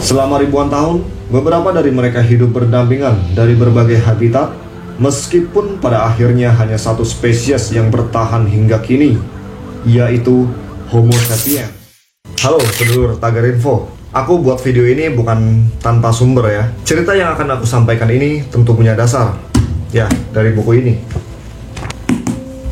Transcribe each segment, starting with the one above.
Selama ribuan tahun, beberapa dari mereka hidup berdampingan dari berbagai habitat, meskipun pada akhirnya hanya satu spesies yang bertahan hingga kini, yaitu Homo sapiens. Halo sedulur Tagar Info, aku buat video ini bukan tanpa sumber ya. Cerita yang akan aku sampaikan ini tentu punya dasar, ya, dari buku ini.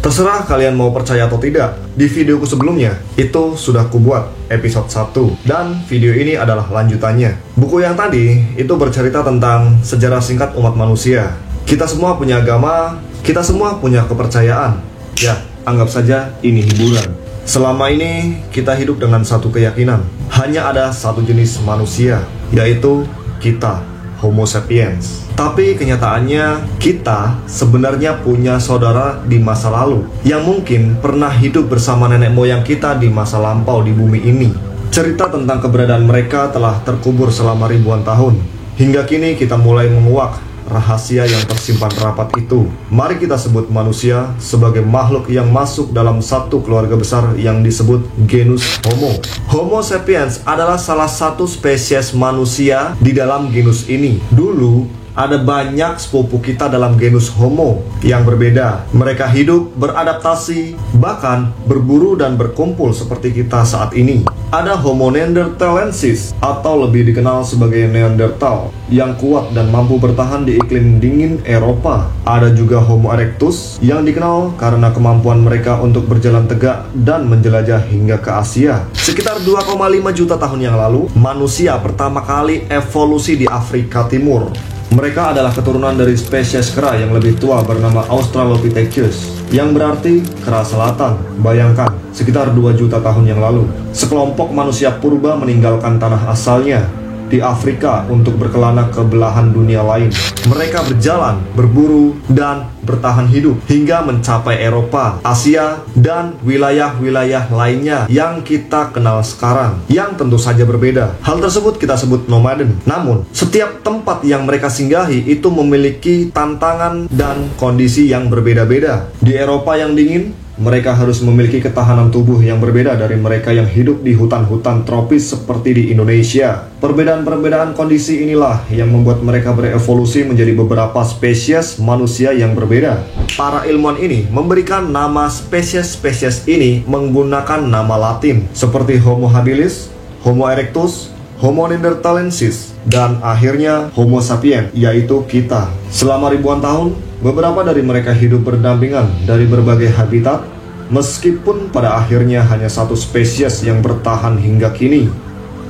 Terserah kalian mau percaya atau tidak. Di videoku sebelumnya, itu sudah kubuat episode 1. Dan video ini adalah lanjutannya. Buku yang tadi, itu bercerita tentang sejarah singkat umat manusia. Kita semua punya agama, kita semua punya kepercayaan. Ya, anggap saja ini hiburan. Selama ini, kita hidup dengan satu keyakinan. Hanya ada satu jenis manusia, yaitu kita, Homo sapiens. Tapi kenyataannya kita sebenarnya punya saudara di masa lalu yang mungkin pernah hidup bersama nenek moyang kita di masa lampau di bumi ini. Cerita tentang keberadaan mereka telah terkubur selama ribuan tahun. Hingga kini kita mulai menguak rahasia yang tersimpan rapat itu. Mari kita sebut manusia sebagai makhluk yang masuk dalam satu keluarga besar yang disebut genus Homo. Homo sapiens adalah salah satu spesies manusia di dalam genus ini. Dulu ada banyak sepupu kita dalam genus Homo yang berbeda. Mereka hidup, beradaptasi, bahkan berburu dan berkumpul seperti kita saat ini. Ada Homo neanderthalensis atau lebih dikenal sebagai Neanderthal yang kuat dan mampu bertahan di iklim dingin Eropa. Ada juga Homo erectus yang dikenal karena kemampuan mereka untuk berjalan tegak dan menjelajah hingga ke Asia. Sekitar 2,5 juta tahun yang lalu, manusia pertama kali evolusi di Afrika Timur. Mereka adalah keturunan dari spesies kera yang lebih tua bernama Australopithecus, yang berarti kera selatan. Bayangkan, sekitar 2 juta tahun yang lalu, sekelompok manusia purba meninggalkan tanah asalnya di Afrika untuk berkelana ke belahan dunia lain. Mereka berjalan, berburu, dan bertahan hidup hingga mencapai Eropa, Asia, dan wilayah-wilayah lainnya yang kita kenal sekarang, yang tentu saja berbeda. Hal tersebut kita sebut nomaden. Namun, setiap tempat yang mereka singgahi itu memiliki tantangan dan kondisi yang berbeda-beda. Di Eropa yang dingin, mereka harus memiliki ketahanan tubuh yang berbeda dari mereka yang hidup di hutan-hutan tropis seperti di Indonesia. Perbedaan-perbedaan kondisi inilah yang membuat mereka berevolusi menjadi beberapa spesies manusia yang berbeda. Para ilmuwan ini memberikan nama spesies-spesies ini menggunakan nama Latin seperti Homo habilis, Homo erectus, Homo neanderthalensis, dan akhirnya Homo sapiens, yaitu kita. Selama ribuan tahun, beberapa dari mereka hidup berdampingan dari berbagai habitat, meskipun pada akhirnya hanya satu spesies yang bertahan hingga kini,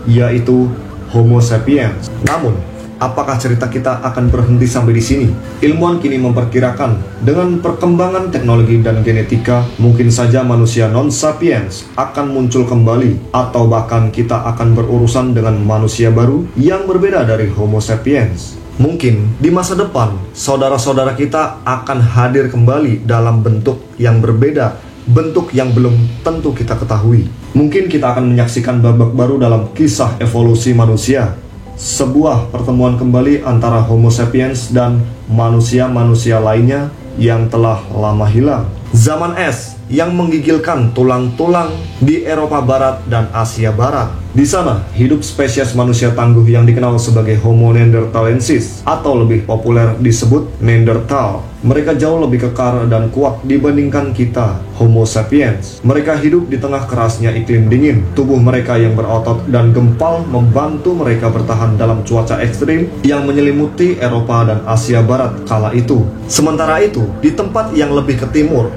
yaitu Homo sapiens. Namun, apakah cerita kita akan berhenti sampai di sini? Ilmuwan kini memperkirakan dengan perkembangan teknologi dan genetika, mungkin saja manusia non-sapiens akan muncul kembali, atau bahkan kita akan berurusan dengan manusia baru yang berbeda dari Homo sapiens. Mungkin di masa depan, saudara-saudara kita akan hadir kembali dalam bentuk yang berbeda, bentuk yang belum tentu kita ketahui. Mungkin kita akan menyaksikan babak baru dalam kisah evolusi manusia. Sebuah pertemuan kembali antara Homo sapiens dan manusia-manusia lainnya yang telah lama hilang. Zaman es yang menggigilkan tulang-tulang di Eropa Barat dan Asia Barat. Di sana hidup spesies manusia tangguh yang dikenal sebagai Homo neanderthalensis atau lebih populer disebut Neanderthal. Mereka jauh lebih kekar dan kuat dibandingkan kita, Homo sapiens. Mereka hidup di tengah kerasnya iklim dingin. Tubuh mereka yang berotot dan gempal membantu mereka bertahan dalam cuaca ekstrim yang menyelimuti Eropa dan Asia Barat kala itu. Sementara itu, di tempat yang lebih ke timur,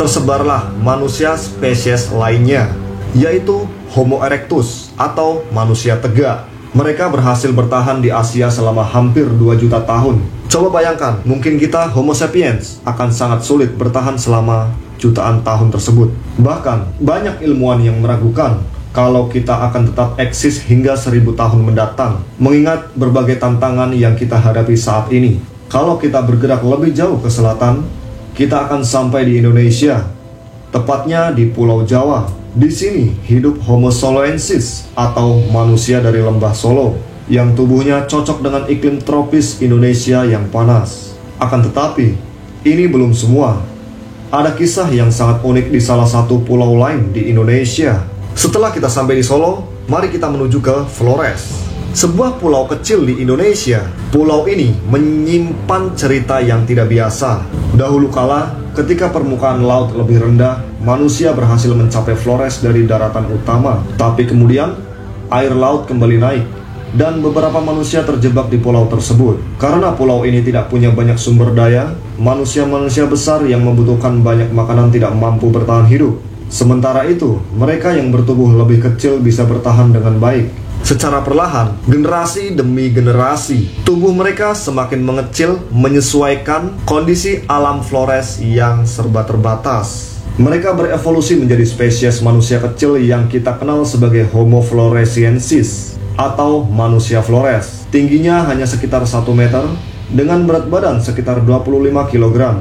tersebarlah manusia spesies lainnya, yaitu Homo erectus atau manusia tegak. Mereka berhasil bertahan di Asia selama hampir 2 juta tahun. Coba bayangkan, mungkin kita Homo sapiens akan sangat sulit bertahan selama jutaan tahun tersebut. Bahkan, banyak ilmuwan yang meragukan kalau kita akan tetap eksis hingga 1000 tahun mendatang, mengingat berbagai tantangan yang kita hadapi saat ini. Kalau kita bergerak lebih jauh ke selatan, kita akan sampai di Indonesia, tepatnya di Pulau Jawa. Di sini hidup Homo soloensis atau manusia dari lembah Solo yang tubuhnya cocok dengan iklim tropis Indonesia yang panas. Akan tetapi, ini belum semua. Ada kisah yang sangat unik di salah satu pulau lain di Indonesia. Setelah kita sampai di Solo, mari kita menuju ke Flores, sebuah pulau kecil di Indonesia. Pulau ini menyimpan cerita yang tidak biasa. Dahulu kala, ketika permukaan laut lebih rendah, manusia berhasil mencapai Flores dari daratan utama. Tapi kemudian, air laut kembali naik, dan beberapa manusia terjebak di pulau tersebut. Karena pulau ini tidak punya banyak sumber daya, manusia-manusia besar yang membutuhkan banyak makanan tidak mampu bertahan hidup. Sementara itu, mereka yang bertubuh lebih kecil bisa bertahan dengan baik. Secara perlahan, generasi demi generasi, tubuh mereka semakin mengecil menyesuaikan kondisi alam Flores yang serba terbatas. Mereka berevolusi menjadi spesies manusia kecil yang kita kenal sebagai Homo floresiensis atau manusia Flores. Tingginya hanya sekitar 1 meter dengan berat badan sekitar 25 kg.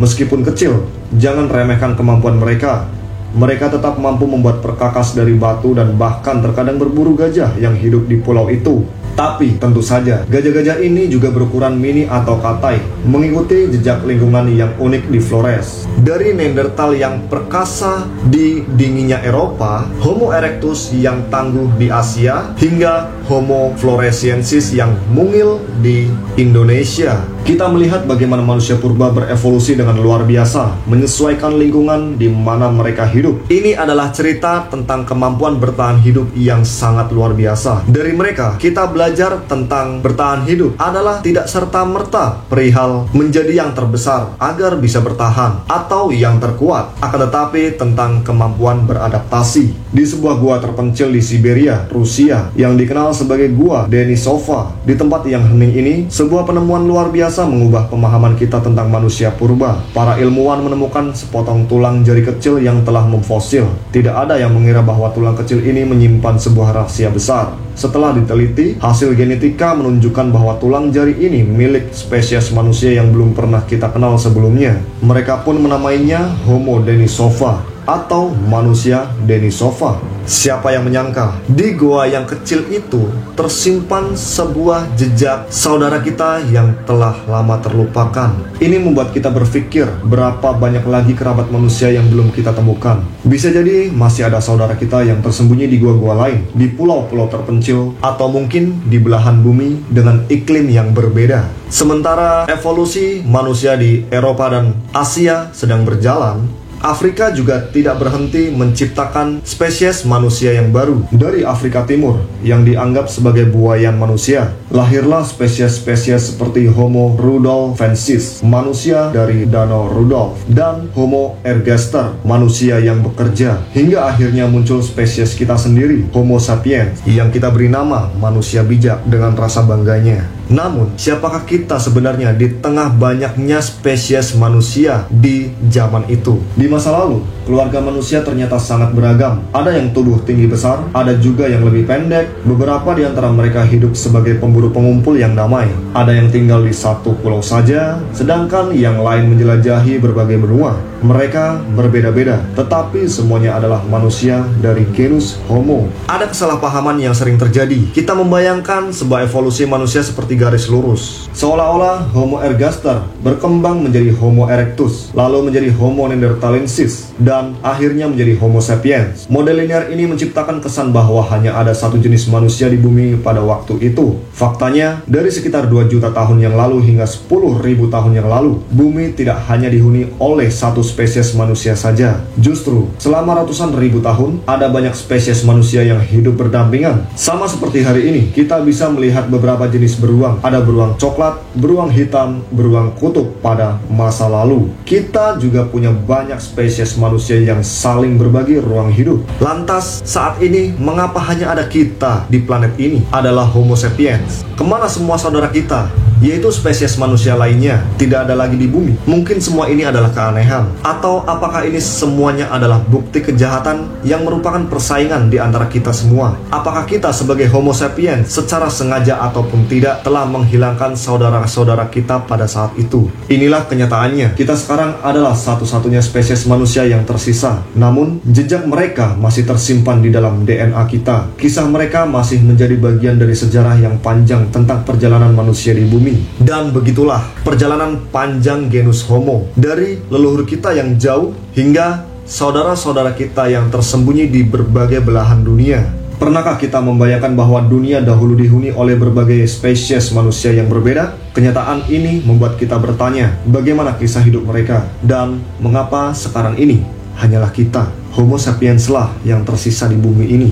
Meskipun kecil, jangan remehkan kemampuan mereka. Mereka tetap mampu membuat perkakas dari batu dan bahkan terkadang berburu gajah yang hidup di pulau itu. Tapi tentu saja, gajah-gajah ini juga berukuran mini atau katai, mengikuti jejak lingkungan yang unik di Flores. Dari Neanderthal yang perkasa di dinginnya Eropa, Homo erectus yang tangguh di Asia, hingga Homo floresiensis yang mungil di Indonesia. Kita melihat bagaimana manusia purba berevolusi dengan luar biasa, menyesuaikan lingkungan di mana mereka hidup. Ini adalah cerita tentang kemampuan bertahan hidup yang sangat luar biasa. Dari mereka, kita belajar tentang bertahan hidup adalah tidak serta-merta perihal menjadi yang terbesar agar bisa bertahan atau yang terkuat, akan tetapi tentang kemampuan beradaptasi. Di sebuah gua terpencil di Siberia, Rusia, yang dikenal sebagai Gua Denisova, di tempat yang hening ini, sebuah penemuan luar biasa mengubah pemahaman kita tentang manusia purba. Para ilmuwan menemukan sepotong tulang jari kecil yang telah memfosil. Tidak ada yang mengira bahwa tulang kecil ini menyimpan sebuah rahasia besar. Setelah diteliti, hasil genetika menunjukkan bahwa tulang jari ini milik spesies manusia yang belum pernah kita kenal sebelumnya. Mereka pun menamainya Homo denisova atau manusia Denisova. Siapa yang menyangka di goa yang kecil itu tersimpan sebuah jejak saudara kita yang telah lama terlupakan. Ini membuat kita berpikir berapa banyak lagi kerabat manusia yang belum kita temukan. Bisa jadi masih ada saudara kita yang tersembunyi di gua-gua lain, di pulau-pulau terpencil, atau mungkin di belahan bumi dengan iklim yang berbeda. Sementara evolusi manusia di Eropa dan Asia sedang berjalan, Afrika juga tidak berhenti menciptakan spesies manusia yang baru. Dari Afrika Timur, yang dianggap sebagai buayan manusia, lahirlah spesies-spesies seperti Homo rudolfensis, manusia dari Danau Rudolf, dan Homo ergaster, manusia yang bekerja. Hingga akhirnya muncul spesies kita sendiri, Homo sapiens, yang kita beri nama manusia bijak dengan rasa bangganya. Namun, siapakah kita sebenarnya di tengah banyaknya spesies manusia di zaman itu? Di masa lalu, keluarga manusia ternyata sangat beragam. Ada yang tubuh tinggi besar, ada juga yang lebih pendek. Beberapa di antara mereka hidup sebagai pemburu pengumpul yang damai. Ada yang tinggal di satu pulau saja, sedangkan yang lain menjelajahi berbagai benua. Mereka berbeda-beda, tetapi semuanya adalah manusia dari genus Homo. Ada kesalahpahaman yang sering terjadi. Kita membayangkan sebuah evolusi manusia seperti garis lurus, seolah-olah Homo ergaster berkembang menjadi Homo erectus, lalu menjadi Homo neanderthalensis, dan akhirnya menjadi Homo sapiens. Model linear ini menciptakan kesan bahwa hanya ada satu jenis manusia di bumi pada waktu itu. Faktanya, dari sekitar 2 juta tahun yang lalu hingga 10.000 tahun yang lalu, bumi tidak hanya dihuni oleh satu spesies manusia saja. Justru, selama ratusan ribu tahun, ada banyak spesies manusia yang hidup berdampingan. Sama seperti hari ini, kita bisa melihat beberapa jenis beruang. Ada beruang coklat, beruang hitam, beruang kutub pada masa lalu. Kita juga punya banyak spesies manusia yang saling berbagi ruang hidup. Lantas, saat ini, mengapa hanya ada kita di planet ini? Adalah Homo sapiens. Kemana semua saudara kita? Yaitu spesies manusia lainnya, tidak ada lagi di bumi. Mungkin semua ini adalah keanehan. Atau apakah ini semuanya adalah bukti kejahatan yang merupakan persaingan di antara kita semua? Apakah kita sebagai Homo sapiens secara sengaja ataupun tidak telah menghilangkan saudara-saudara kita pada saat itu? Inilah kenyataannya. Kita sekarang adalah satu-satunya spesies manusia yang tersisa. Namun, jejak mereka masih tersimpan di dalam DNA kita. Kisah mereka masih menjadi bagian dari sejarah yang panjang tentang perjalanan manusia di bumi. Dan begitulah perjalanan panjang genus Homo, dari leluhur kita yang jauh hingga saudara-saudara kita yang tersembunyi di berbagai belahan dunia. Pernahkah kita membayangkan bahwa dunia dahulu dihuni oleh berbagai spesies manusia yang berbeda? Kenyataan ini membuat kita bertanya, bagaimana kisah hidup mereka dan mengapa sekarang ini hanyalah kita, Homo sapiens lah yang tersisa di bumi ini.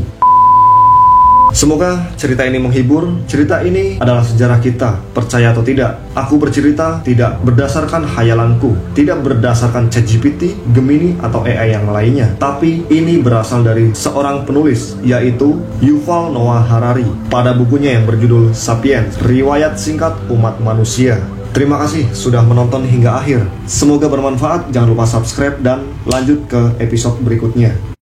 Semoga cerita ini menghibur. Cerita ini adalah sejarah kita, percaya atau tidak. Aku bercerita tidak berdasarkan khayalanku, tidak berdasarkan ChatGPT, Gemini, atau AI yang lainnya. Tapi ini berasal dari seorang penulis, yaitu Yuval Noah Harari, pada bukunya yang berjudul Sapiens, Riwayat Singkat Umat Manusia. Terima kasih sudah menonton hingga akhir. Semoga bermanfaat. Jangan lupa subscribe dan lanjut ke episode berikutnya.